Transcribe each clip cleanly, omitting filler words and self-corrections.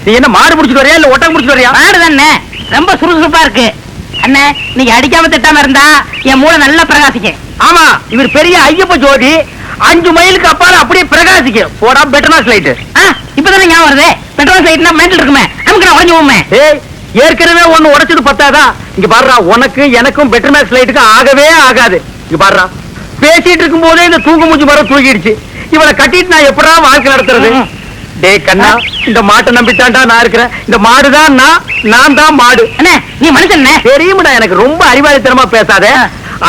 நீ என்ன மாடு முடிச்சிட்டு வரியா இல்ல ஒட்டகம் முடிச்சிட்டு வரியா? மாடு தானே, ரொம்ப சுறுசுறுப்பா இருக்கு. அண்ணே, நீங்க அடிக்காம திட்டாம இருந்தா என் மூளை நல்லா பிரகாசிக்கும். ஆமா, இவர் பெரிய ஐயப்ப ஜோதி. 5 மைலுக்கு அப்பால அப்படியே பிரகாசிக்கும். போடா பெட்ரோல் லைட். இப்பதானே ஞாபகம் வருது. பெட்ரோல் லைட்னா மேட்டல் இருக்குமே, நமக்கு நான் உடஞ்சு போமே. ஏற்கனவே ஒண்ணு உடைச்சது பத்தாதா? இங்க பாருடா, உனக்கு எனக்கும் பெட்ரோல் லைட்டுக்கும் ஆகவே ஆகாது. இங்க பாருடா, பேசிட்டு இருக்கும் போதே இந்த தூக்கு மூஞ்சி மரம் தூக்கிடுச்சு. இவளை கட்டிட்டு நான் எப்படா வாழ்க்கை நடத்துறது? டேய் கண்ணா, இந்த மாட்டை நம்பித்தாண்டா நான் இருக்கிறேன். இந்த மாடுதான் நான் தான் மாடு. அண்ணே, நீ மனுஷன் தெரியுமாடா, எனக்கு ரொம்ப அறிவாளித்தனமா பேசாத.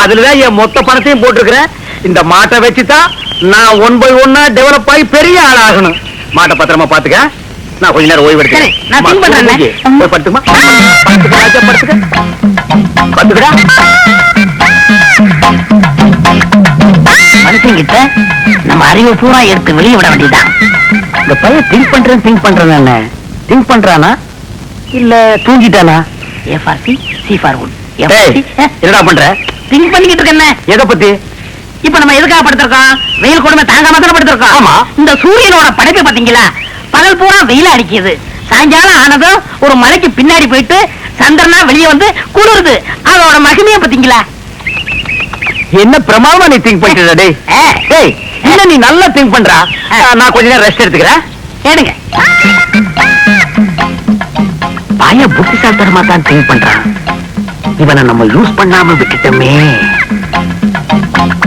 அதுலதான் என் மொத்த பணத்தையும் போட்டிருக்கிறேன். இந்த மாட்டை வச்சுதான் நான் 1 by 1 டெவலப் ஆகி பெரிய ஆள் ஆகணும். மாட்டை பத்திரமா பாத்துக்க. நான் கொஞ்ச நேரம் ஓய்வு எடுக்கிறேன். போய் படுத்துமா? படுத்துக்கடா. மனுஷங்கிட்ட நம்ம அறிவை பூரா எடுத்து வெளியே விட வேண்டியதான். இந்த பையன் திங்க் பண்றானா இல்ல தூங்கிட்டானா? A for C, C for wood. என்னடா பண்ற? திங்க் பண்ணிக்கிட்டு இருக்கேன். எதை பத்தி? இப்ப நம்ம எதுக்காக படுத்திருக்கோம்? வெயில் கொடுமை தாங்காம தானே படுத்திருக்கோம். ஆமா. இந்த சூரியனோட படைப்பை பாத்தீங்களா? பகல் பூரா வெயில அடிக்குது. சாயங்காலம் ஆனதும் ஒரு மலைக்கு பின்னாடி போயிட்டு சந்திரனா வெளியே வந்து குளிருது. அதோட மகிமையை பாத்தீங்களா? என்ன பிரமாதமா நீ திங்க் பண்ணிட்டு? டேய் இல்ல, நீ நல்லா திங்க் பண்றா. நான் கொஞ்ச நேரம் ரெஸ்ட் எடுத்துக்கிறேன். கேளுங்க. பையன் புத்திசாலித்தனமா தான் திங்க் பண்றான். இவனை நம்ம யூஸ் பண்ணாம விட்டுட்டோமே.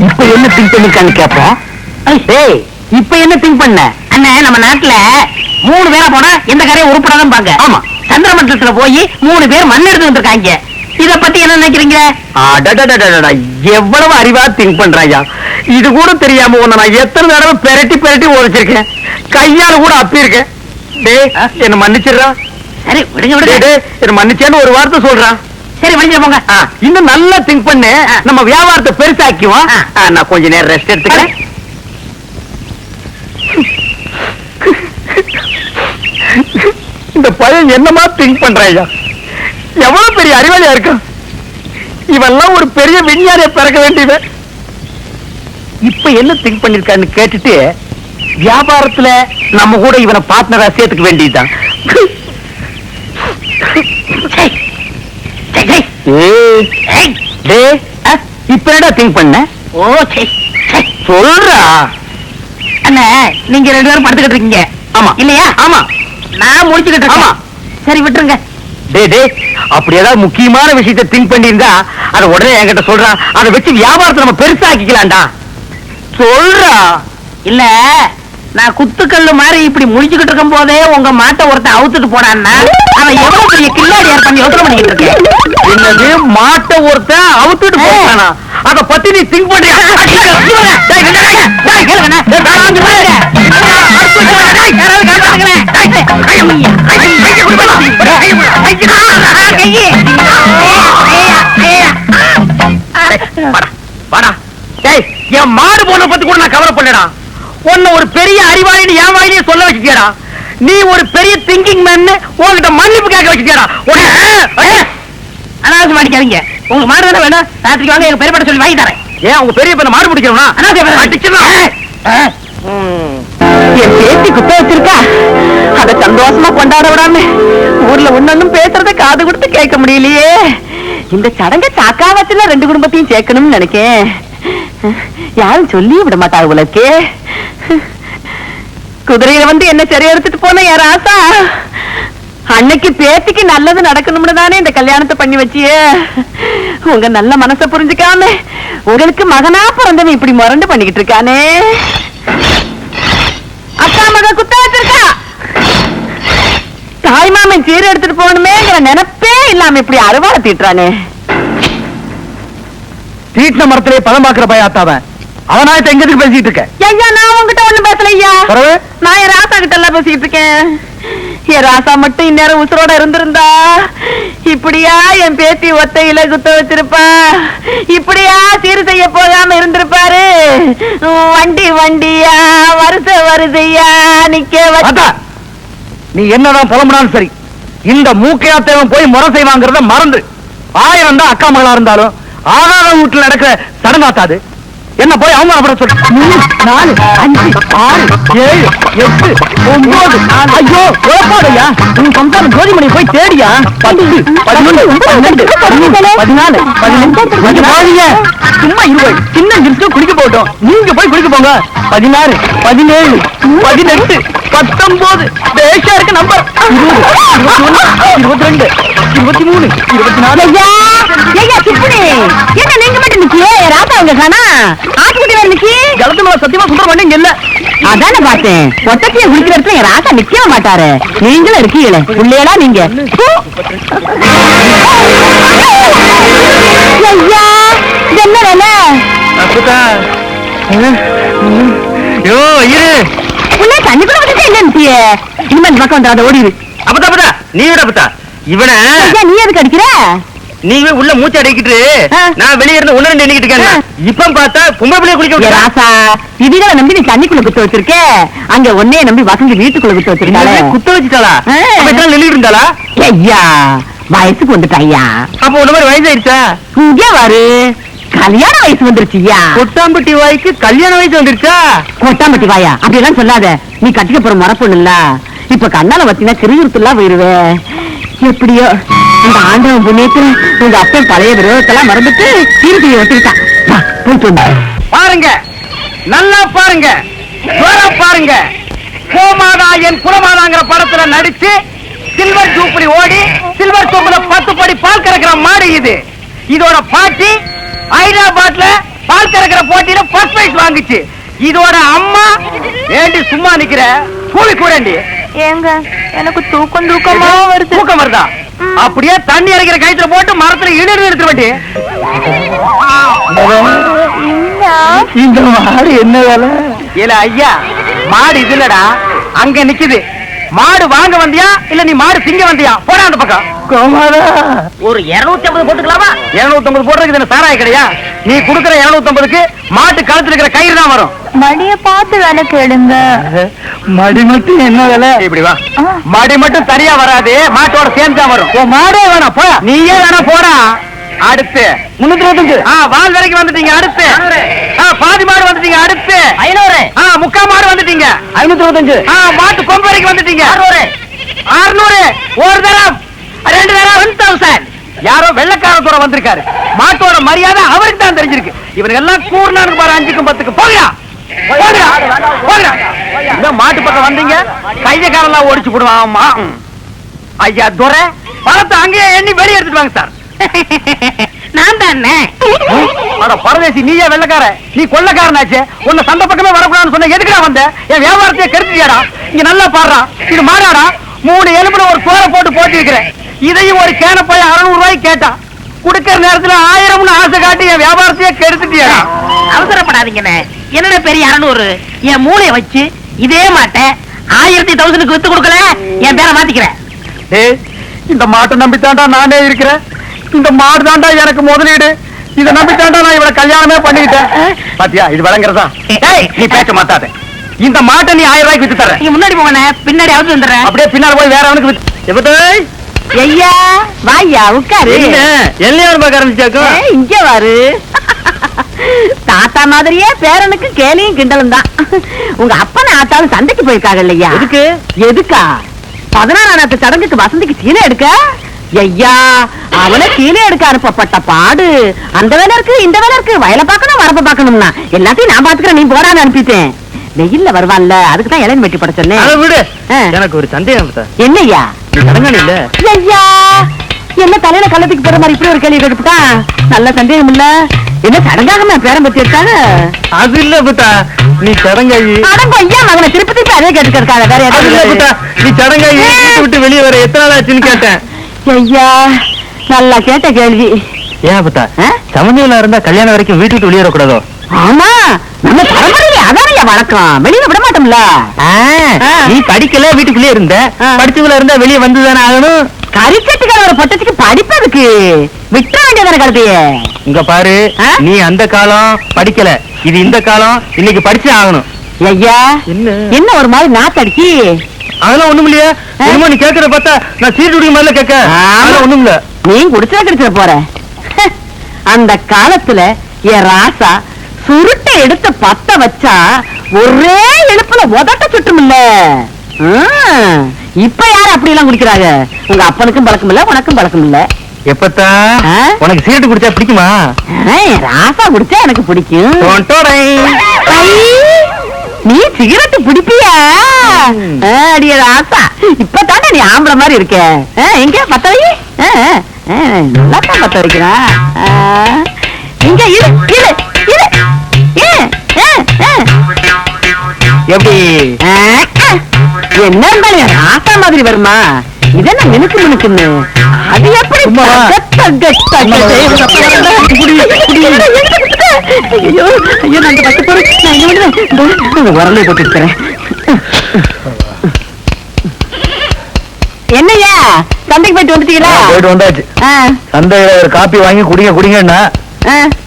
இப்ப என்ன திங்க் பண்ணிருக்கான்னு கேப்போம். இப்ப என்ன திங்க் பண்ண? அண்ணே, நம்ம நாட்டுல 3 பேரா போனா எந்த கரையும் உருப்படாதான் பாங்க. ஆமா. சந்திர மண்டலத்துல போய் 3 பேர் மண் எடுத்து வந்திருக்காங்க. இத பத்தி என்ன நினைக்கிறீங்க? எவ்வளவு அறிவா திங்க் பண்றாயா. இது கூட தெரியாம உன்னை நான் எத்தனை தடவை பெரட்டி உரைச்சிருக்கேன். கையால கூட அப்பி இருக்கேன். என்ன மன்னிச்சிடுறா. சரி விடுங்க விடுங்க. என்ன மன்னிச்சேன்னு ஒரு வார்த்தை சொல்றான். சரி மன்னிச்சு போங்க. இன்னும் நல்லா திங்க் பண்ணு. நம்ம வியாபாரத்தை பெருசாக்குவோம். நான் கொஞ்ச நேரம் ரெஸ்ட் எடுத்துக்கிறேன். இந்த பையன் என்னமா திங்க் பண்றாயா. எவ்வளவு பெரிய அறிவாளியா இருக்கும். இவெல்லாம் ஒரு பெரிய விஞ்ஞானிய பிறக்க வேண்டியவன். இப்ப என்ன திங்க் பண்ணிருக்கான்னு கேட்டுட்டு வியாபாரத்துல நம்ம கூட இவனை பார்ட்னரா சேர்த்துக்க வேண்டியதுதான். இப்ப என்னடா திங்க் பண்ண? சொல்றா. அண்ணா, நீங்க 2 பேரும் படுத்துக்கிட்டு இருக்கீங்க. ஆமா இல்லையா? ஆமா. நான் முடிச்சுக்கிட்டு இருக்கேன். ஆமா. சரி விட்டுருங்க. அப்படி ஏதாவது முக்கியமான விஷயத்தை திங்க் பண்ணியிருந்தா அதை உடனே என்கிட்ட சொல்றா. அதை வச்சு வியாபாரத்தை நம்ம பெருசாக்கிக்கலாம்டா. சொல்றா. இல்ல, நான் குத்துக்கல்லு மாதிரி இப்படி முடிச்சுக்கிட்டு இருக்கும் போதே உங்க மாட்டை ஒருத்தன் அவுத்துட்டு போனான்னா அவன் எவ்வளவு பெரிய கில்லாடி பண்ணி யோசனை பண்ணிக்கிட்டு இருக்கேன். என்னது, மாட்டை ஒருத்தன் அவுத்துட்டு போனானா? அதை பத்தி நீ திங்க் பண்றியா? என் மாடு போன பத்தி கூட நான் கவலை பண்ணடா. உன்னை ஒரு பெரிய அறிவாளின்னு என் வாயிலே சொல்ல வச்சுட்டியாடா. நீ ஒரு பெரிய திங்கிங் மேன் உங்ககிட்ட மன்னிப்பு கேட்க வச்சுட்டியாடா. அனாவசியம் அடிக்காதீங்க. உங்க மாடு தானே வேணும். ராத்திரிக்கு வாங்க, எங்க பெரியப்பட்ட சொல்லி வாங்கி தரேன். ஏன் உங்க பெரிய பையனை மாடு பிடிக்கணும்னா? என் பேத்தி குத்த வச்சிருக்கா. அத சந்தோஷமா கொண்டாட விடாம ஊர்ல ஒன்னொன்னும் பேசுறத காது கொடுத்து கேட்க முடியலையே. இந்த சடங்க சாக்காவத்துல 2 குடும்பத்தையும் சேர்க்கணும்னு நினைக்கேன். யாரும் சொல்லி விட மாட்டாங்க உலக்கே. குதிரையில வந்து என்ன சரி எடுத்துட்டு போன யார் ஆசா. அன்னைக்கு பேத்திக்கு நல்லது நடக்கணும்னு தானே இந்த கல்யாணத்தை பண்ணி வச்சியே. உங்க நல்ல மனசை புரிஞ்சுக்காம உங்களுக்கு மகனா பிறந்தவன் இப்படி முரண்டு பண்ணிக்கிட்டு இருக்கானே. அக்கா மக குத்த வச்சிருக்கா. தாய் மாமன் சீர எடுத்துட்டு போகணுமேங்கிற நினைப்பே இல்லாம இப்படி அறுவாடை தீட்டுறானே. தீட்டின மரத்திலே பதம் பாக்குற பையாத்தாவன். அவனாயத்தை எங்க பேசிட்டு இருக்க? ஐயா, நான் உங்ககிட்ட ஒண்ணு பேசல ஐயா. நான் என் ராசா கிட்ட எல்லாம் பேசிட்டு இருக்கேன். என் ராசா மட்டும் இந்நேரம் உசுரோட இருந்திருந்தா இப்படியா என் பேத்தி ஒத்தையில குத்த வச்சிருப்பா. இப்படியா சீர் செய்ய போகாம இருந்திருப்பாரு. வண்டி வண்டியா வருதையா நிக்க வச்சா. நீ என்னதான் புலம்புனாலும் சரி, இந்த மூக்கையாத்தவன் போய் முறை செய்வாங்கிறத மறந்து 1000 தான் அக்கா மகளா இருந்தாலும் ஆகாத வீட்டுல நடக்கிற சடங்காத்தாது. என்ன போய் அவமானப்பட சொல்லு. 3, 4, 5, 6, 7, 8, 9. ஐயோ குழப்பாடையா, உன் சம்சாரம் ஜோதிமணி போய் தேடியா. 10, 11, 12, 13, 14, 15. சும்மா 20 சின்ன நிமிஷம் குடிக்க போட்டோம். நீங்க போய் குடிக்க போங்க. 16, 17, 18, 19. பேஷா இருக்கு நம்பர். 20, 21, 22, 23, 24. ஐயா சுப்புனி, என்ன நீங்க மட்டும் நிக்கியே? ராசா உங்க காணா? ஆட்டுக்குட்டி வேற நிக்கி. ஜலத்து மேல சத்தியமா சுந்தரமணி இங்க இல்ல. அதானே பார்த்தேன். பொட்டத்தைய குடிக்கிற இடத்துல என் ராசா நிக்கவே மாட்டாரு. நீங்களும் இருக்கீங்களே உள்ளேடா நீங்க. ஐயா இது என்ன வேலை? ஐயோ இரு. உள்ள தண்ணிக்குள்ள வந்துட்டு என்ன நிக்கிய? இனிமே இந்த பக்கம் வந்துடாத, ஓடிடு. அப்பதா நீ விட அப்பதா இவனை. ஐயா நீ எதுக்கு அடிக்கிற? நீவே உள்ள மூச்சு அடைக்கிட்டு நான் வெளியே இருந்து ஒண்ணு ரெண்டு எண்ணிக்கிட்டு இருக்கேன். இப்ப பார்த்தா பொம்பளை பிள்ளைய குளிக்க விட்டு. ராசா விதிகளை நம்பி நீ தண்ணிக்குள்ள குத்த வச்சிருக்க. அங்க ஒன்னே நம்பி வசந்தி வீட்டுக்குள்ள குத்த வச்சிருக்காளே. குத்த வச்சுட்டாளா? நின்றுட்டு இருந்தாளா? ஐயா வயசுக்கு வந்துட்டா ஐயா. அப்ப ஒரு மாதிரி வயசாயிருச்சா? இங்கே வாரு, கல்யாண வயசு வந்துருச்சுயா. கொட்டாம்பட்டி வாய்க்கு கல்யாண வயசு வந்துருச்சா? கொட்டாம்பட்டி வாயா அப்படி எல்லாம் சொல்லாத. நீ கட்டிக்க போற மரப்பொண்ணுல்ல. இப்ப கண்ணால வத்தினா கிருகிருத்துலாம் போயிருவே. எப்படியோ இந்த ஆண்டவன் புண்ணியத்துல உங்க அப்பன் பழைய விரோதத்தெல்லாம் மறந்துட்டு தீர்த்தியை ஒட்டிட்டான். போயிட்டு வந்தா பாருங்க, நல்லா பாருங்க, பாருங்க. கோமாதா என் குலமாதாங்கிற படத்துல நடிச்சு சில்வர் ஜூப்ளி ஓடி சில்வர் சோப்புல 10 படி பால் கறக்கிற மாடு இது. இதோட பாட்டி ஹைதராபாத்ல பால் கறக்கிற போட்டியில ஃபர்ஸ்ட் பிரைஸ் வாங்குச்சு. இதோட அம்மா ஏண்டி சும்மா நிக்கிற? கூலி கூடண்டி. ஏங்க எனக்கு தூக்கமா வருது. தூக்கம் வருதா? அப்படியே தண்ணி இறக்கிற கயித்துல போட்டு மரத்துல இழுத்து எடுத்து வண்டி. இந்த மாடு என்ன வேலை? இல்ல ஐயா, மாடு இது இல்லடா, அங்க நிக்குது. மாடு வாங்க வந்தியா இல்ல நீ மாடு திங்க வந்தியா? போடா அந்த பக்கம். ஒரு 250 போட்டுக்கலாமா? 250 போடுறதுக்கு இது சாராய கிடையா? நீ குடுக்கற 250க்கு மாட்டு கழுத்துல இருக்கிற கயிறு தான் வரும். மடிய பார்த்து வேலை கேளுங்க. மடி மட்டும் என்ன வேலை? இப்படி வா. மடி மட்டும் சரியா வராது, மாட்டோட சேர்ந்து தான் வரும். மாடே வேணாம் போ. நீயே வேணா போடா. அடுத்து 325. வால் வரைக்கும் வந்துட்டீங்க. அடுத்து பாதி மாடு வந்துட்டீங்க. அடுத்து 500. முக்கா மாடு வந்துட்டீங்க. 525. மாட்டு கொம்பு வரைக்கும் வந்துட்டீங்க. 600. ஒரு தரம் 2 தரம் 1000. யாரோ வெள்ளக்கார தூரம் வந்திருக்காரு. மாட்டோட மரியாதை அவருக்கு தான் தெரிஞ்சிருக்கு. இவனுக்கு எல்லாம் கூர்னானு பாரு. 5க்கும் 10க்கும் போயா. மாட்டு பக்கம் வந்தீங்க கையக்காரெல்லாம் ஓடிச்சு போடுவான். ஐயா துரை பழத்தை அங்கேயே எண்ணி வெளியே எடுத்துட்டு வாங்க சார். நான் தானே பரதேசி. நீயே வெள்ளக்கார, நீ கொள்ளக்காரனாச்சே. உன்னை சந்த பக்கமே வரக்கூடாதுன்னு சொன்ன. எதுக்குடா வந்த? என் வியாபாரத்தையே கெடுத்துட்டியாடா. இங்க நல்லா பாடுறா. இது மாடாடா. 3 எலும்புல ஒரு சோறை போட்டு போட்டிருக்கிறேன். இதையும் ஒரு கேன போய் 600 ரூபாய்க்கு கேட்டான். குடுக்கிற நேரத்துல 1000 ஆசை காட்டி என் வியாபாரத்தையே கெடுத்துட்டியாடா. அவசரப்படாதீங்கண்ணே. என்னோட பெரிய 600 என் மூளைய வச்சு இதே மாட்டேன் 1000 வித்து கொடுக்கல என் பேரை மாத்திக்கிறேன். இந்த மாட்டை நம்பித்தாண்டா நானே இருக்கிறேன். இந்த மாடு தாண்டா எனக்கு முதலீடு. இதை நம்பித்தாண்டா நான் இவளை கல்யாணமே பண்ணிக்கிட்டேன். பாத்தியா இது வழங்குறதா? நீ பேச மாட்டாத. இந்த மாட்டை நீ 1000 ரூபாய்க்கு வித்து தர. நீங்க முன்னாடி போங்க, பின்னாடி அவுத்து வந்துடுறேன். அப்படியே பின்னால போய் வேற அவனுக்கு ஐயா வாயா உட்காரு. எல்லையார் பார்க்க ஆரம்பிச்சாக்கும். இங்க வாரு. தாத்தா மாதிரியே பேரனுக்கு கேலியும் கிண்டலும் தான். உங்க அப்பனை ஆத்தாலும் சண்டைக்கு போயிருக்காங்க இல்லையா? எதுக்கு? எதுக்கா? 16ஆம் சடங்குக்கு வசந்திக்கு சீனை எடுக்க. ஐயா அவனை சீனை எடுக்க அனுப்பப்பட்ட பாடு. அந்த வேலை இருக்கு, இந்த வேலை இருக்கு, வயலை பார்க்கணும், வரப்ப பார்க்கணும்னா எல்லாத்தையும் நான் பாத்துக்கிறேன், நீ போடான்னு அனுப்பிட்டேன். வெயில்ல வருவான்ல, அதுக்குதான் இளைஞன் வெட்டி பட சொன்னேன். விடு. எனக்கு ஒரு சந்தேகம். என்னய்யா? இல்ல ஐயா என்ன தலையில கள்ளத்துக்கு போற மாதிரி இப்படி ஒரு கேள்வி கேட்டுட்டா? நல்ல சந்தேகம் இல்ல. என்ன சடங்காக பேரம் பத்தி எடுத்தாங்க? அது இல்ல புத்தா, நீ சடங்காயி. அடங்க ஐயா மகனை திருப்பி திருப்பி அதே கேட்டுட்டு இருக்காங்க. வேற எதாவது நீ சடங்காயி விட்டு வெளியே வர எத்தனை நாள் ஆச்சுன்னு கேட்டேன். ஐயா நல்லா கேட்ட கேள்வி. ஏன் புத்தா, சமநிலையில இருந்தா கல்யாணம் வரைக்கும் வீட்டு விட்டு வெளியே வரக்கூடாதோ? ஆமா நம்ம பரம்பரையில அதான வழக்கம். வெளியே விட மாட்டோம்ல. நீ படிக்கல, வீட்டுக்குள்ளே இருந்த. படிச்சுக்குள்ள இருந்தா வெளியே வந்துதானே ஆகணும். கரிச்சட்டுக்கார ஒரு பட்டத்துக்கு படிப்பதுக்கு விட்ட வேண்டியதான கருத்தையே. இங்க பாரு, நீ அந்த காலம் படிக்கல, இது இந்த காலம். இன்னைக்கு படிச்சு ஆகணும். ஐயா என்ன ஒரு மாதிரி நாத்தடிக்கு? அதெல்லாம் ஒண்ணும் இல்லையா? நீ கேட்கற பார்த்தா நான் சீட்டுடைய மாதிரில கேட்க. அதெல்லாம் ஒண்ணும் இல்ல. நீ குடிச்சா கிடைச்சிட போற. அந்த காலத்துல என் ராசா சுருட்டை எடுத்து பத்த வச்சா ஒரே இழுப்புல உதட்ட சுட்டுமில்ல. இப்ப யாரு அப்படி எல்லாம் குடிக்கிறாங்க? உங்க அப்பனுக்கும் பழக்கம் இல்ல, உனக்கும் பழக்கம் இல்ல. எப்பத்தா உனக்கு சிகரெட் குடிச்சா பிடிக்குமா? ராசா குடிச்சா எனக்கு பிடிக்கும். நீ சிகரெட் பிடிப்பியா? அடிய ராசா, இப்பதானே நீ ஆம்பளை மாதிரி இருக்க. எங்க பத்த வை. நல்லாத்தான் பத்த வைக்கிறான். இங்க இரு இரு இரு. எப்படி என்ன இருந்தாலும் ராசா மாதிரி வருமா? இதென்ன மினுக்கு மினுக்குன்னு? அது எப்படி உரலை போட்டு என்னையா சந்தைக்கு போயிட்டு வந்துட்டீங்களா? போயிட்டு வந்தாச்சு. சந்தையில ஒரு காப்பி வாங்கி குடிங்க குடிங்கன்னா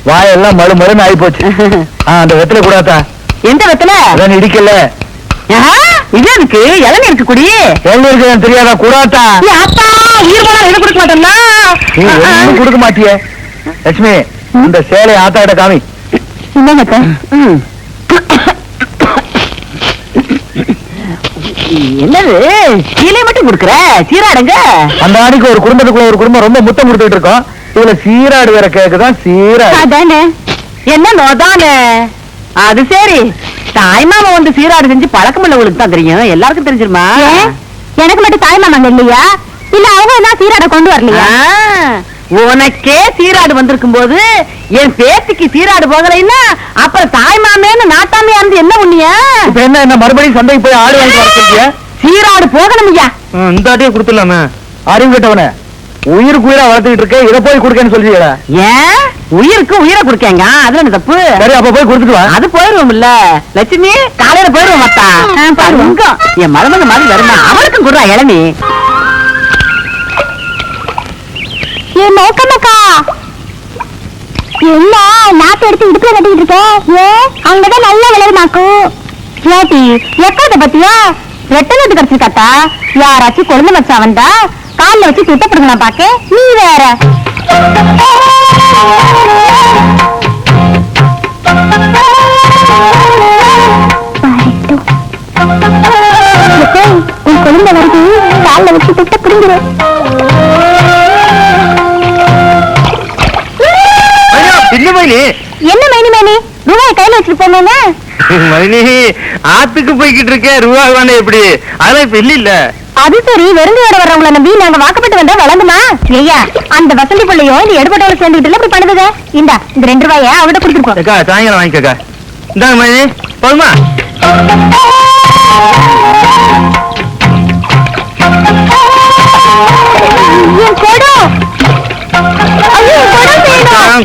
வாயெல்லாம் மறு மறுன்னு ஆகி போச்சு. அந்த வெத்தலை கூடாதா? எந்த வெத்தலை? அதான் இடிக்கல. இது இருக்கு இளநீ இருக்கு குடி. இளநீ இருக்கு தெரியாதா? கூடாதா? அப்பா உயிர் போனா எது கொடுக்க மாட்டேன்னா கொடுக்க மாட்டிய. லட்சுமி, இந்த சேலை ஆத்தாட்ட காமி. என்னது கீழே மட்டும் கொடுக்குற? சீராடுங்க. அந்த ஆடிக்கு ஒரு குடும்பத்துக்குள்ள ஒரு குடும்பம் ரொம்ப முத்தம் கொடுத்துட்டு இருக்கோம். இதுல சீராடு வேற கேக்குதான். சீராடு அதானே? என்ன நோதானே? அது சரி, தாய்மாமா வந்து சீராடு செஞ்சு பழக்கம் உள்ளவங்களுக்கு தான் தெரியும். எல்லாருக்கும் தெரிஞ்சிருமா? எனக்கு மட்டும் தாய்மாமாங்க இல்லையா? இல்ல அவங்க என்ன சீராட கொண்டு வரலையா? உனக்கே சீராடு வந்திருக்கும் போது என் பேத்திக்கு சீராடு போகலைன்னா அப்புறம் தாய்மாமேன்னு நாட்டாமையா இருந்து என்ன உண்ணியா? இப்ப என்ன மறுபடியும் சந்தைக்கு போய் ஆடு வாங்கி வர? சீராடு போகணும் ஐயா. இந்த ஆட்டையே கொடுத்துடலாமே. அறிவு கேட்டவன உயிருக்கு உயிரா வளர்த்துக்கிட்டு இருக்க, இதை போய் கொடுக்கன்னு சொல்றீங்களா? ஏன் உயிருக்கு உயிரை கொடுக்கங்க? அதுல என்ன தப்பு? சரி, அப்ப போய் கொடுத்துட்டு வா. அது போயிருவோம் இல்ல லட்சுமி, காலையில போயிருவோம். மத்தா என் மருமக மாதிரி வருமா? அவளுக்கும் கொடுறா இளநீ. என் நோக்கமாக்கா என்ன நாட்டு எடுத்து இடுப்புல கட்டிட்டு இருக்க? அங்கதான் நல்ல விளையாடுமாக்கும். ஏட்டி எக்காத பத்தியா? ரெட்டனது கிடைச்சிருக்காத்தா? யாராச்சும் கொழுந்து வச்சா வந்தா காலில் வச்சு துட்டப்படுங்க பாக்க. நீ வேற உன் கொழுந்த வருது, காலில் வச்சு துட்டப்படுங்கிற. என்ன மைனி மேனி ரூபாய் கையில வச்சுட்டு போனோன்னு மைனி ஆத்துக்கு போய்கிட்டு இருக்க. ரூபா வேணும் எப்படி? அதெல்லாம் இப்ப இல்ல. அது சரி, வெறுங்கையோட வர்றவங்கள நம்பி நாங்க வாக்கப்பட்டு வந்தா வழங்குமா? ஐயா, அந்த வசந்தி பிள்ளையோ இந்த எடுபட்டோட சேர்ந்துகிட்டு இப்படி பண்ணுதுங்க. இந்த 2 ரூபாய அவட கொடுத்துருக்கோம். சாயங்காலம் வாங்கிக்கா. இந்தாங்க மைனி, போதுமா?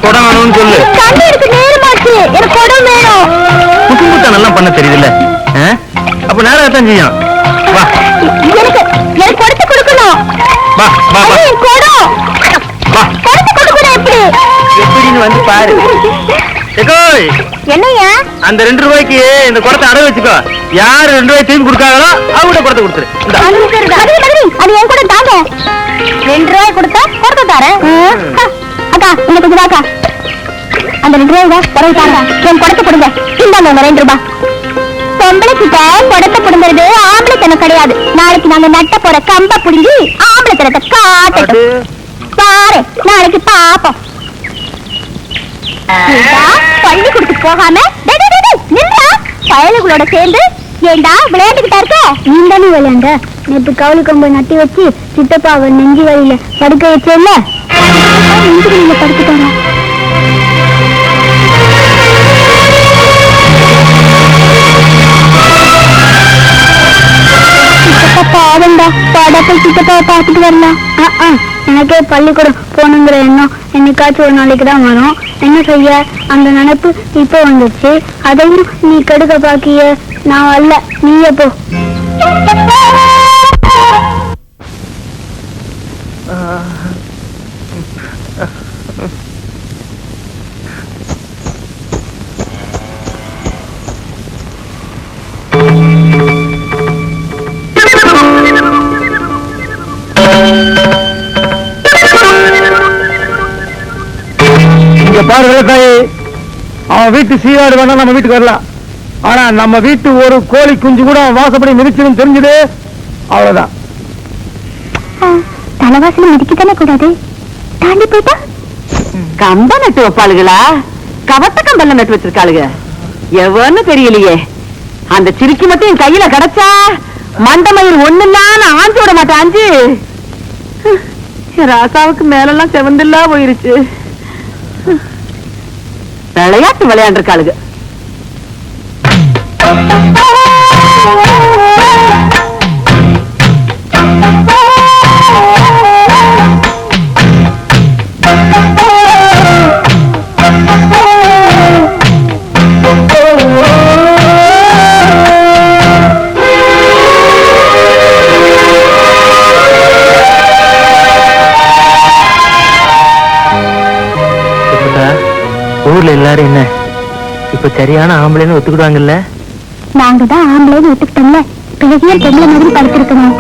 குடம் வேணும்னு சொல்லு. தண்ணி இருக்கு, நேரமாச்சு. எனக்கு குடம் வேணும். குடும்பத்தை நல்லா பண்ண தெரியுதுல்ல? அப்ப நேரம் தான் செய்யும். வா, எனக்கு கொடுத்து கொடுக்கணும். வா வா வா. குடம் வா, கொடுத்து கொடுக்கணும். எப்படி எப்படின்னு வந்து பாரு. என்னையா? அந்த 2 ரூபாய்க்கு இந்த குடத்தை அடகு வச்சுக்கோ. யாரு 2 ரூபாய் திரும்பி கொடுக்காங்களோ அவங்க குடத்தை கொடுத்துரு. அது என் கூட தாங்க. 2 ரூபாய் கொடுத்தா கொடுத்த தரேன். அக்கா இன்னும் கொஞ்சம் வாக்கா. அந்த 2 ரூபாய் குறைவு தாங்க. என் குடத்தை கொடுங்க. இந்தாங்க 2 ரூபாய். பொம்பளை கிட்ட குடத்தை புடுங்கிறது ஆம்பளை தனம் கிடையாது. நாளைக்கு நாங்க நட்ட போற கம்ப புடுங்கி ஆம்பளை தனத்தை காட்டு பாரு. நாளைக்கு பாப்போம். பள்ளி கொடுத்து போகாம பயலுகளோட சேர்ந்து ஏண்டா விளையாண்டுகிட்டா இருக்க? நீ விளையாண்ட. நேற்று கவுளி கொம்பை நட்டி வச்சு சித்தப்பாவை நெஞ்சு வழியில படுக்க வச்சேல்ல, நெஞ்சு வழியில படுத்துட்டாரா? சித்தப்பா ஆவண்டா, படப்பை சித்தப்பாவை பார்த்துட்டு வரலாம். எனக்கே பள்ளிக்கூடம் போகணுங்கிற எண்ணம் என்னைக்காச்சும் ஒரு நாளைக்கு தான் வரும். என்ன செய்ய, அந்த நினைப்பு இப்ப வந்துச்சு. அதையும் நீ கெடுக்க பாக்கிய. நான் வரல, நீயே போ. பாரு விவசாயி, அவன் வீட்டு சீராடு வேணா நம்ம வீட்டுக்கு வரலாம். ஆனா நம்ம வீட்டு ஒரு கோழி குஞ்சு கூட வாசப்படி மிதிச்சுன்னு தெரிஞ்சது அவ்வளவுதான். தலைவாசல மிதிக்கத்தானே கூடாது, தாண்டி போயிட்டா கம்ப நட்டு வைப்பாளுகளா? கவத்த கம்பல்ல நட்டு வச்சிருக்காளுங்க. எவன்னு தெரியலையே. அந்த சிரிக்கி மட்டும் என் கையில கிடைச்சா மண்டமயிர் ஒண்ணுலான்னு ஆஞ்சு விட மாட்டேன். ஆஞ்சு ராசாவுக்கு மேலெல்லாம் செவந்தில்லா போயிருச்சு. விளையாட்டு விளையாண்டுருக்காளுங்க. ஊர்ல எல்லாரும் என்ன இப்ப சரியான ஆம்பளைன்னு ஒத்துக்கிடுவாங்கல்ல? நாங்க தான் ஆம்பளைன்னு ஒத்துக்கிட்டோம்ல, பிறகு பொம்பளை மாதிரி படுத்திருக்கணும்.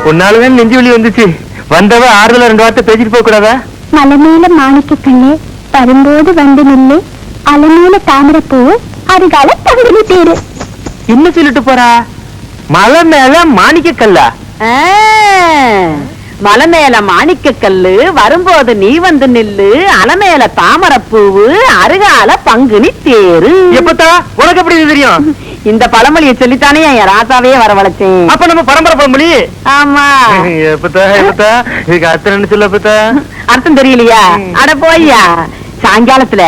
உன்னாலதான் நெஞ்சு வலி வந்துச்சு. வந்தவ ஆறுதல 2 வார்த்தை பேசிட்டு போக கூடாதா? மலைமேல மாணிக்க கல்லு வரும்போது வந்து நில்லு, அலைமேல தாமரப்பூ அருகால தகுதி பேரு. என்ன சொல்லிட்டு போறா? மலை மேல மாணிக்க கல்லா? மலை மேல மாணிக்க கல்லு வரும்போது நீ வந்து நில்லு, அலமேல தாமரப்பூவு அருகால பங்குனி தேரு. எப்பத்தா உனக்கு எப்படி தெரியும்? இந்த பழமொழியை சொல்லித்தானே என் ராசாவே வரவழைச்சேன். அப்ப நம்ம பரம்பரை பழமொழி. ஆமா. எப்பத்தா எப்பத்தா இதுக்கு அர்த்தம் என்ன சொல்ல? எப்பத்தா அர்த்தம் தெரியலையா? அட போய்யா. சாயங்காலத்துல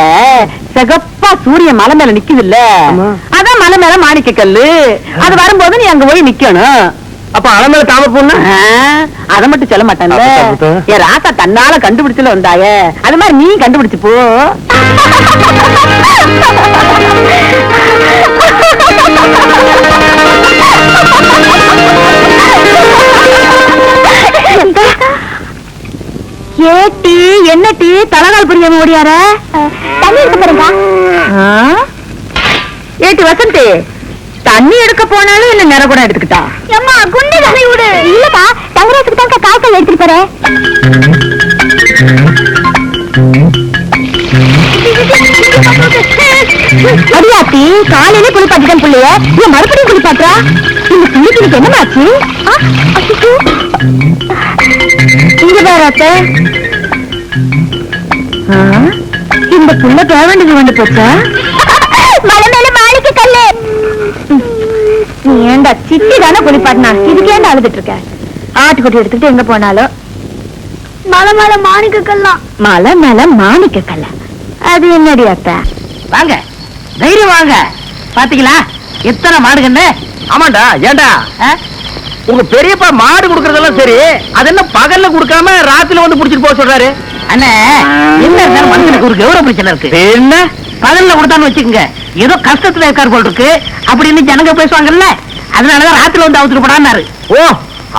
சிகப்பா சூரிய மலை மேல நிக்குது இல்ல, அதான் மலை மேல மாணிக்க கல்லு. அது வரும்போது நீ அங்க போய் நிக்கணும். அப்ப அலமேல தாமரப்பூன்னா அத மட்டும் சொல்ல மாட்டேன்ல. என் ராசா தன்னால கண்டுபிடிச்சுல வந்தாய, அது மாதிரி நீ கண்டுபிடிச்சு போ. ஏட்டி என்ன டீ தலகால் புரியாம ஓடியார? தண்ணி எடுக்க போறேங்க. ஏட்டி வசந்தி, தண்ணி எடுக்க போனாலும் இல்ல நிற கூட எடுத்துக்கிட்டா? அம்மா குண்டு தண்ணி விடு. இல்லப்பா, தங்கராசுக்கு தான் காய்ச்சல் எடுத்துட்டு போறேன். அடியாத்தி காலையில குளிப்பாட்டிதான் புள்ளைய, நீ மறுபடியும் குளிப்பாட்டுறா? இந்த புள்ளிக்கு என்னமாச்சு? இங்க பாரு அத்தை, இந்த புள்ள போக வேண்டியது வந்து போச்சா? மலை மேல மாணிக்க கல்லு. நீ ஏண்டா சித்தி தானே குளிப்பாட்டினா, இதுக்கு ஏண்டா அழுதுட்டு இருக்க? ஆட்டுக்குட்டி எடுத்துட்டு எங்க போனாலும் மலை மேல மாணிக்க கல்லாம். மலை மேல மாணிக்க கல்ல, அது என்னடி அத்தை? வாங்க, தைரியம் வாங்க. பாத்தீங்களா எத்தனை மாடுகன்னு? ஆமாண்டா. ஏண்டா உங்க பெரியப்பா மாடு குடுக்கறதெல்லாம் சரி, அது என்ன பகல்ல குடுக்காம ராத்திரில வந்து புடிச்சிட்டு போக சொல்றாரு? அண்ணே, என்ன இருந்தாலும் மனுஷனுக்கு ஒரு கௌரவ பிரச்சனை இருக்கு. என்ன பகல்ல கொடுத்தான்னு வச்சுக்கோங்க, ஏதோ கஷ்டத்துல இருக்கார் போல் இருக்கு அப்படின்னு ஜனங்க பேசுவாங்கல்ல, அதனாலதான் ராத்திரில வந்து அவுத்துட்டு போடான்னாரு. ஓ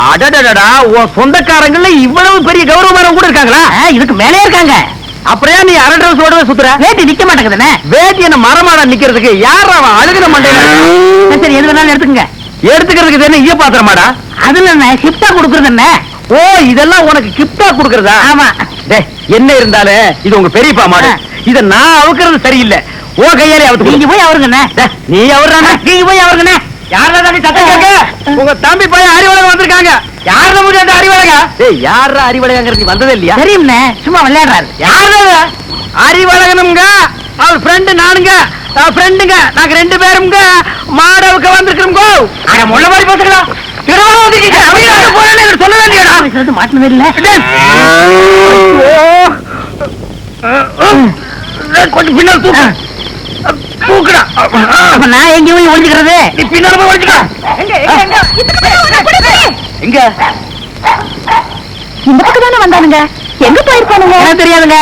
அடடடடா, உன் சொந்தக்காரங்கள்ல இவ்வளவு பெரிய கௌரவமானவங்க கூட இருக்காங்களா? இதுக்கு மேலே இருக்காங்க. அப்படியே நீ அரண்டை சோடவே சுத்துற? வேட்டி நிக்க மாட்டேங்குதுண்ணே. வேட்டி என்ன மரமாடா நிக்கிறதுக்கு? யார் அவன் அழுகிற மண்டையில? சரி, எது வேணாலும் எடுத்துக்கங்க. எடுத்துக்கிறதுக்கு என்ன ஈய பாத்திரமாடா? அதுல என்ன கிப்டா கொடுக்கறது என்ன? ஓ இதெல்லாம் உனக்கு கிப்டா குடுக்கறதா? ஆமா. டேய், என்ன இருந்தாலும் இது உங்க பெரியப்பா மாடு, இத நான் அவுக்கிறது சரியில்லை. ஓ கையாலே அவுத்து. நீங்க போய் அவருங்கண்ணே. நீ அவர்தானே? நீங்க போய் அவருங்கண்ணே. யாரா நீ சத்தம் கேட்க? உங்க தம்பி பையன் அறிவழகம் வந்திருக்காங்க. யாரா முடியாது அறிவழகா? டேய், யாரா அறிவழகங்கிறது வந்ததே இல்லையா? தெரியும்ண்ணே, சும்மா விளையாடுறாரு. யாரா அறிவழகனுங்க? அவர் ஃப்ரெண்டு நானுங்க, ஃப்ரெண்டுங்க. நாங்க 2 பேருங்க மாடவுக்கு வந்திருக்கிறோம். அட முள்ள மாதிரி பேசுறா. சொல்ல வேண்டியடா. மாட்டினது இல்ல. கொஞ்சம் பின்னால் தூக்குடா. நான் எங்க போய் ஒழிஞ்சுக்கிறது? நீ பின்னால் போய் ஒழிச்சுக்க. எங்க இந்த பக்கம் தானே வந்தானுங்க, எங்க போயிருப்பானுங்க? எனக்கு தெரியாதுங்க.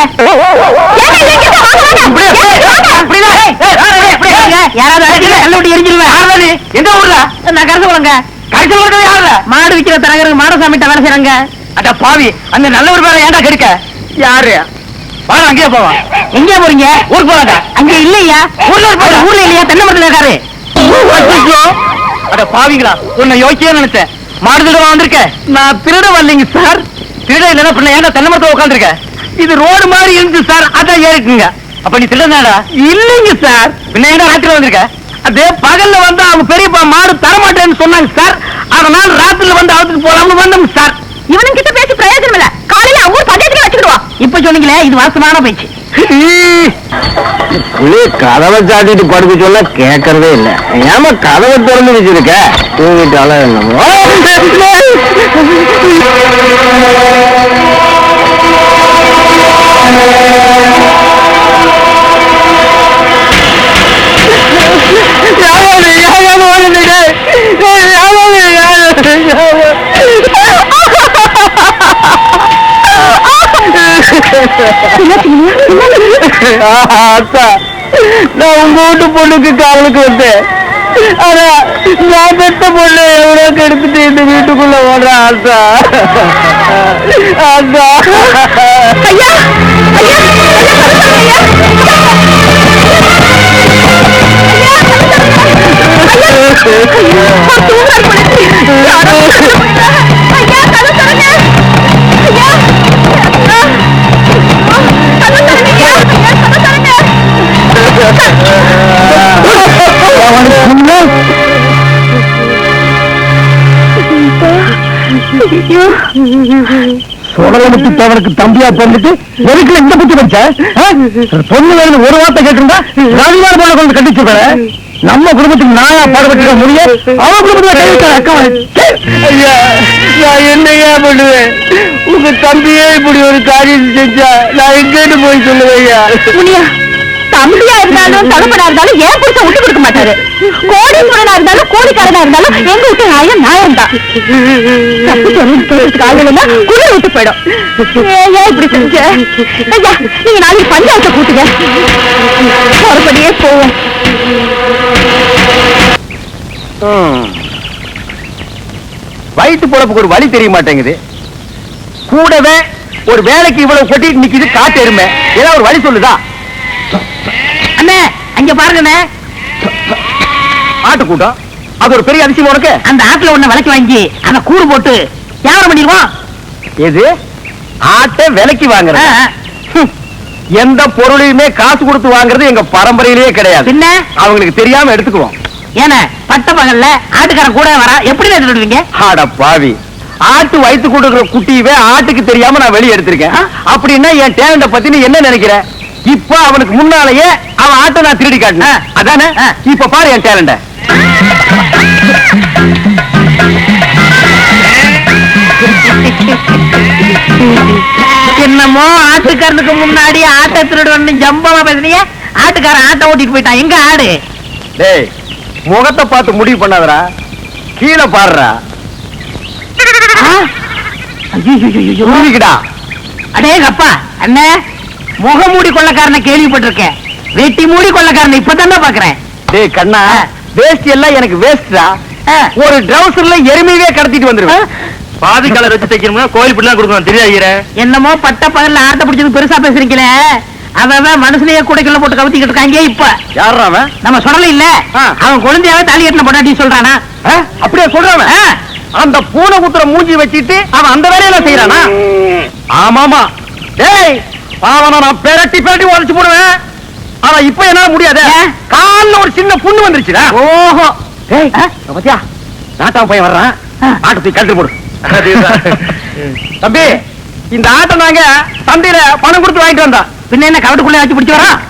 யாராவது எரிஞ்சிருவேன். எந்த ஊர்ல? நான் கருத்து போலங்க. கடைசி ஊர்ல யாருல? மாடு விக்கிற தரகருக்கு மாடசாமிட்ட வேலை செய்யறாங்க. அட பாவி, அந்த நல்ல ஒரு பேரை ஏன்டா கெடுக்க? யாரு? வாங்க அங்கேயே போவா. எங்க போறீங்க? ஊருக்கு போறாங்க. அங்க இல்லையா? ஊர்ல இல்லையா? தென்னை மரத்துல இருக்காரு. அட பாவிங்களா, உன்னை யோசிச்சே நினைச்சேன். மாடு திருட வந்திருக்க. நான் திருட வரலைங்க சார். திருட இல்லைன்னா பின்ன ஏன்டா தென்னை மரத்துல உட்காந்துருக்க? இது ரோடு மாதிரி இருந்துச்சு சார், அதான் ஏறிக்குங்க. அப்ப நீ திருடனாடா? இல்லைங்க சார். பின்ன என்ன ராத்திரி வந்திருக்க? அது பகல்ல வந்து அவங்க பெரியப்பா மாடு தரமாட்டேன்னு சொன்னாங்க சார். அதனால ராத்திரில வந்து அவத்துக்கு போலாம்னு வந்தோம் சார். இவனும் கிட்ட பேசி பிரயோஜனம் இல்ல. காலையில அவங்க பக்கத்துல வச்சுக்கிடுவான். இப்ப சொன்னீங்களே இது வாசமான பேச்சு. கதவை சாத்திட்டு படுக்க சொல்ல கேட்கறதே இல்ல. ஏமா கதவை திறந்து வச்சிருக்க? தூங்கிட்டாலும் என்னமோ. அத்தா, நான் உங்க வீட்டு பொண்ணுக்கு காவலுக்கு வந்தேன். ஆனா நான் பெத்த பொண்ணு எவ்வளவு கெடுத்துட்டு இந்த வீட்டுக்குள்ள ஓடுறேன். அத்தா அத்தா ஐயா சுடலமுத்து தவனுக்கு தம்பியா பிறந்துட்டு எதுக்குல இந்த புத்தி வச்ச? பொண்ணு வேணும் ஒரு வார்த்தை கேட்டிருந்தா ரவிவார் போல கொண்டு கண்டிச்சு. நம்ம குடும்பத்துக்கு நாயா பாடுபட்டு முடிய அவன் குடும்பத்துல அக்கா. ஐயா, நான் என்னையா பண்ணுவேன்? உங்க தம்பியே இப்படி ஒரு காரியம் செஞ்சா நான் எங்கேன்னு போய் சொல்லுவேயா? முனியா, தம்பியா இருந்தாலும் தகப்பனா இருந்தாலும் ஏன் புடிச்ச விட்டு கொடுக்க மாட்டாரு. கோடீஸ்வரனா இருந்தாலும் கோடிக்காரனா இருந்தாலும் எங்க விட்டு நியாயம் தான். ஆளுநா குளிர் விட்டு போயிடும். ஏன் இப்படி செஞ்ச? ஐயா, நீங்க நாளைக்கு பஞ்சாயத்தை கூட்டுங்க. மறுபடியே போவோம். வயிற்று பொழப்புக்கு ஒரு வழி தெரிய மாட்டேங்குது. கூடவே ஒரு வேலைக்கு இவ்வளவு கொட்டிட்டு நிக்குது காட்டு எருமை. ஏதாவது ஒரு வழி சொல்லுதா? அண்ணே அங்க பாருங்கண்ணே, ஆட்டு கூட்டம். அது ஒரு பெரிய அதிசயம் உனக்கு. அந்த ஆட்டுல ஒண்ணு விலைக்கு வாங்கி அந்த கூடு போட்டு வியாபாரம் பண்ணிடுவோம். எது? ஆட்டை விலைக்கு வாங்குற? எந்த பொருளையுமே காசு கொடுத்து வாங்குறது எங்க பரம்பரையிலேயே கிடையாது. பின்ன அவங்களுக்கு தெரியாம எடுத்துக்குவோம். ஏன்னா பட்ட பகல்ல ஆட்டுக்காரன் கூட வர எப்படி எடுத்துடுவீங்க? ஆட பாவி, ஆட்டு வயிற்று கொடுக்குற குட்டியவே ஆட்டுக்கு தெரியாம நான் வெளியே எடுத்திருக்கேன். அப்படின்னா என் டேலண்ட பத்தி நீ என்ன நினைக்கிற? இப்ப அவனுக்கு முன்னாலேயே அவன் ஆட்டை நான் திருடி காட்டினேன். அதானே? இப்ப பாரு என் டேலண்ட. என்னமோ ஆட்டுக்காரனுக்கு முன்னாடி ஆட்டை திருடுன்னு ஜம்பமா பேசுனீங்க. ஆட்டுக்காரன் ஆட்டை ஓட்டிட்டு போயிட்டான். எங்க ஆடு? டேய், முகத்தை பார்த்து முடிவு பண்ணாதடா, கீழே பாடுறா. அடே அப்பா அண்ணே, முகமூடி கொள்ளக்காரனை கேள்விப்பட்டிருக்கேன். வெட்டி மூடி கொள்ளக்காரனை இப்பதானே பாக்குறேன். டேய் கண்ணா, வேஸ்ட் எல்லாம் எனக்கு வேஸ்டா. ஒரு ட்ரவுசர்ல எருமையே கடத்திட்டு வந்துருவேன். பாதி கலர் வச்சு தைக்கணும்னா கோயில் பிள்ளை கொடுக்கணும் தெரியாத. என்னமோ பட்ட பகல்ல ஆட்டை பிடிச்சது பெருசா பேசுறீங்களே. அவன் மனுஷனையே கூடைக்குள்ள போட்டு கவுத்திக்கிட்டு இருக்காங்க. இப்ப யாரா அவன்? நம்ம சொல்லல இல்ல, அவன் குழந்தையாவே தாலி கட்டின பொண்டாட்டி சொல்றானா? அப்படியே சொல்றான். அந்த பூனை குத்துற மூஞ்சி வச்சிட்டு அவன் அந்த வேலையெல்லாம் செய்யறானா? ஆமாமா. டேய், அவனை நான் பெரட்டி பெரட்டி உடைச்சு போடுவேன். ஆனா இப்ப என்னால முடியாது. கால்ல ஒரு சின்ன புண்ணு வந்துருச்சுடா. ஓஹோ. டேய், பாத்தியா, நாட்டாம பையன் வர்றான். ஆட்டத்தை கழட்டி போடு. தம்பி, இந்த ஆட்டை நாங்க சந்தையில பணம் கொடுத்து வாங்கிட்டு வந்தோம். பின்ன என்ன கவட்டுக்குள்ள வச்சு பிடிச்சு வரான்?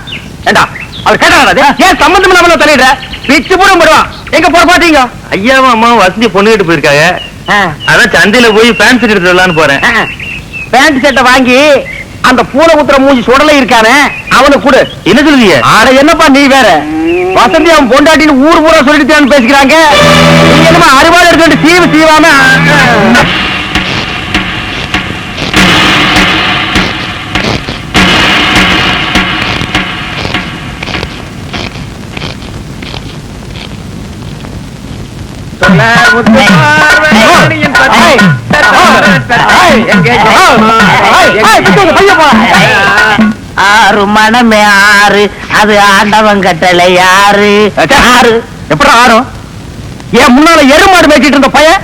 ஏண்டா, அவர் கேட்டாடா, ஏன் சம்பந்தம் இல்லாம தலையிட பிச்சு போட போடுவான். எங்க போற பாத்தீங்க? ஐயாவும் அம்மாவும் வசதி பொண்ணு கிட்டு போயிருக்காங்க. அதான் சந்தையில போய் பேண்ட் செட் எடுத்துடலான்னு போறேன். பேண்ட் செட்டை வாங்கி அந்த பூனை குத்துற மூஞ்சி சுடலை இருக்கானே அவனுக்கு கொடு. என்ன சொல்லுவீங்க? ஆட என்னப்பா நீ வேற, வசந்தி அவன் பொண்டாட்டின்னு ஊர் பூரா சொல்லிட்டு பேசிக்கிறாங்க. நீ என்னமா அறுவாள் எடுத்து சீவு சீவாம. ஆறு மனமே ஆறு, அது ஆண்டவன் கட்டளை. யாரு ஆறு? எப்படி ஆறும்? என் முன்னால எருமாடு மேய்ச்சிட்டு இருந்த பையன்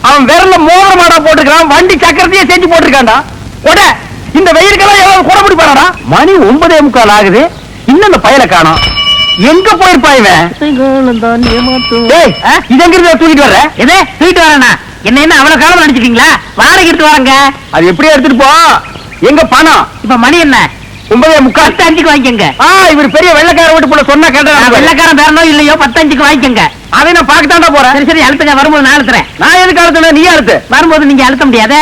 அவன் விரல மோதிர மாடா போட்டுருக்கான். வண்டி சக்கரத்தையே செஞ்சு போட்டிருக்கான்டா. உட இந்த வெயிலுக்கெல்லாம் எவ்வளவு கூட பிடிப்பாரா? மணி 9:45 ஆகுது, இன்னும் இந்த பயலை காணோம். எங்க போயிருப்பா இவன்? டேய், இது எங்க இருந்து தூக்கிட்டு வர்ற? எது தூக்கிட்டு வரேனா? என்ன அவ்வளவு காலம் நடிச்சிருக்கீங்களா? வாடகை எடுத்து வரங்க. அது எப்படியே எடுத்துட்டு போ. எங்க பணம்? இப்ப மணி என்ன? 9:45. 10:05 வாங்கிக்கங்க. இவர் பெரிய வெள்ளைக்கார வீட்டு போல சொன்னா கேட்டா வெள்ளக்காரன் பேரனோ இல்லையோ 10:05 வாங்கிக்கங்க. அதை நான் பார்க்கத்தாண்டா போறேன். சரி சரி அழுத்துங்க, வரும்போது நான் அழுத்துறேன். நான் எதுக்கு அழுத்துவேன்? நீ அழுத்து. வரும்போது நீங்க அழுத்த முடியாது.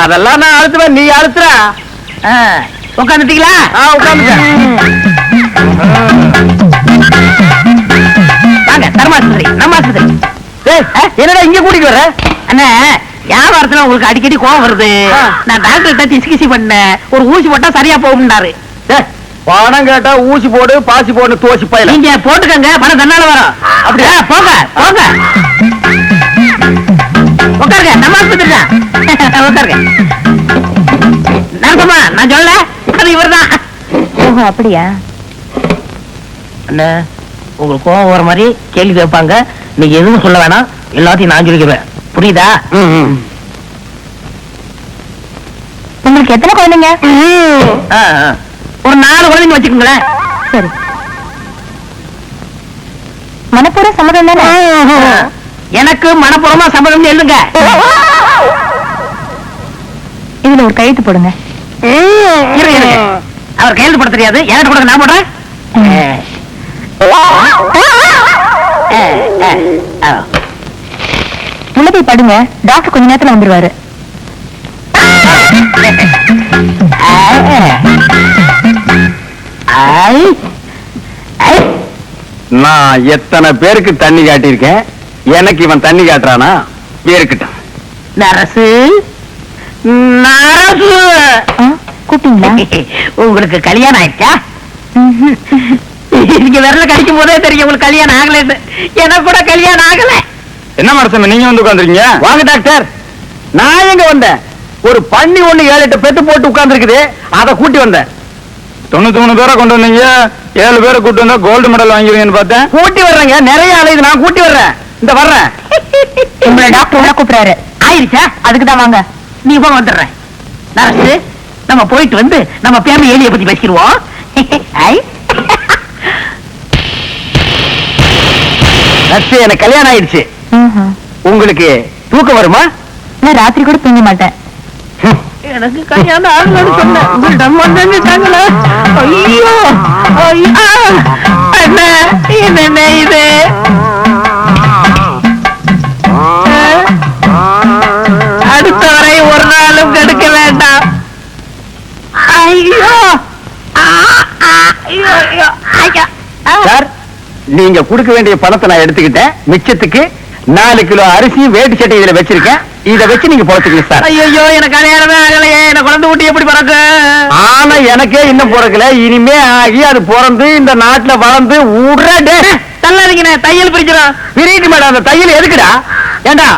அதெல்லாம் நான் அழுத்துவேன், நீ அழுத்துற. உட்காந்துட்டீங்களா? உட்காந்துட்டேன். வாங்க தர்மாஸ்பத்திரி, நம்ம ஆஸ்பத்திரி. என்னடா இங்க கூட்டிட்டு வர? அண்ணா வியாபாரத்துல உங்களுக்கு அடிக்கடி கோவம் வருது. நான் டாக்டர்கிட்ட டிஸ்கசி பண்ணேன், ஒரு ஊசி போட்டா சரியா போகும்னாரு. பணம் கேட்டா ஊசி போடு பாசி போடு தோசி பயில. நீங்க போட்டுக்கங்க, பணம் தன்னால வரும். அப்படியா? போங்க போங்க, உட்காருங்க. நம்ம ஆஸ்பத்திரி தான், உட்காருங்க. நரசம்மா, நான் சொல்ல அது இவர்தான். ஓஹோ, அப்படியா? அண்ணா உங்களுக்கு கோவம் வர மாதிரி கேள்வி கேட்பாங்க, நீங்க எதுவும் சொல்ல வேணாம், எல்லாத்தையும் நான் சொல்லிக்குவேன். புரியுதா? உங்களுக்கு எத்தனை குழந்தைங்க? ஒரு 4 குழந்தைங்க வச்சுக்கோங்களேன். சரி. மனப்பூர்வ சம்மதம் தானே? எனக்கு மனப்பூர்வமா சம்மதம் எழுதுங்க. இதுல ஒரு கையெழுத்து போடுங்க. அவர் கையெழுத்து போட தெரியாது, என்கிட்ட கொடுங்க, நான் போடுறேன். உள்ள போய் படுங்க, டாக்டர் கொஞ்ச நேரத்துல வந்துருவாரு. நான் எத்தனை பேருக்கு தண்ணி காட்டியிருக்கேன், எனக்கு இவன் தண்ணி காட்டுறானா? இருக்கட்டும். நரசு நரசு, கூப்பிட்டீங்களா? உங்களுக்கு கல்யாணம் ஆயிடுச்சா? நீங்க விரல கடிக்கும் போதே தெரியும் உங்களுக்கு கல்யாணம் ஆகலன்னு. எனக்கு கூட கல்யாணம் ஆகல. என்ன மரசம் நீங்க வந்து உட்காந்துருக்கீங்க? வாங்க டாக்டர். நான் எங்க வந்தேன்? ஒரு பண்ணி ஒண்ணு 7-8 பெத்து போட்டு உட்கார்ந்து இருக்குது, அதை கூட்டி வந்தேன். 93 பேரை கொண்டு வந்தீங்க, 7 பேரை கூட்டு வந்தா கோல்டு மெடல் வாங்கிடுவீங்கன்னு பார்த்தேன். கூட்டி வர்றேங்க, நிறைய அலையுது, நான் கூட்டி வர்றேன். இந்த வர்றேன். உங்களை டாக்டர் உள்ள கூப்பிடுறாரு. ஆயிருச்சா? அதுக்குதான் வாங்க. நீ போக வந்துடுறேன். நரசு, நம்ம போயிட்டு வந்து நம்ம பேமி ஏலியை பத்தி பேசிடுவோம். எனக்கு கல்யாணம் ஆயிடுச்சு. உங்களுக்கு தூக்கம் வருமா? நான் ராத்திரி கூட தூங்க மாட்டேன். எனக்கு கல்யாணம் ஆகலன்னு சொன்னேன், உங்கள்ட்ட வந்துட்டாங்களே. ஐயோ அண்ணா, என்ன இது? அடுத்த வரை ஒரு நாளும் கெடுக்க வேண்டாம். ஐயோ சார், நீங்க கொடுக்க வேண்டிய பணத்தை நான் எடுத்துக்கிட்டேன். மிச்சத்துக்கு 4 கிலோ அரிசி வேட்டு சட்டை இதுல வச்சிருக்கேன். இதை வச்சு நீங்க பொழைச்சுக்கீங்க சார். ஐயோ, எனக்கு கல்யாணமே ஆகலையே, எனக்கு குழந்தை குட்டி எப்படி பிறக்க? ஆனா எனக்கே இன்னும் பிறக்கல, இனிமே ஆகி அது பிறந்து இந்த நாட்டுல வளர்ந்து உடனே தள்ளாதீங்க, தையல் பிரிக்கிறோம். பிரிட்டு மேடம். அந்த தையல் எதுக்குடா? ஏண்டா,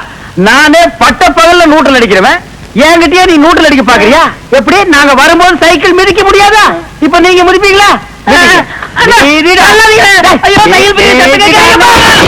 நானே பட்ட பகல்ல நூற்றல் அடிக்கிறவன், என்கிட்டயே நீ நூற்றல் அடிக்க பாக்குறியா? எப்படி? நாங்க வரும்போது சைக்கிள் மிதிக்க முடியாதா? இப்ப நீங்க மிதிப்பீங்களா? ஐயோ, தையல் பிரிக்க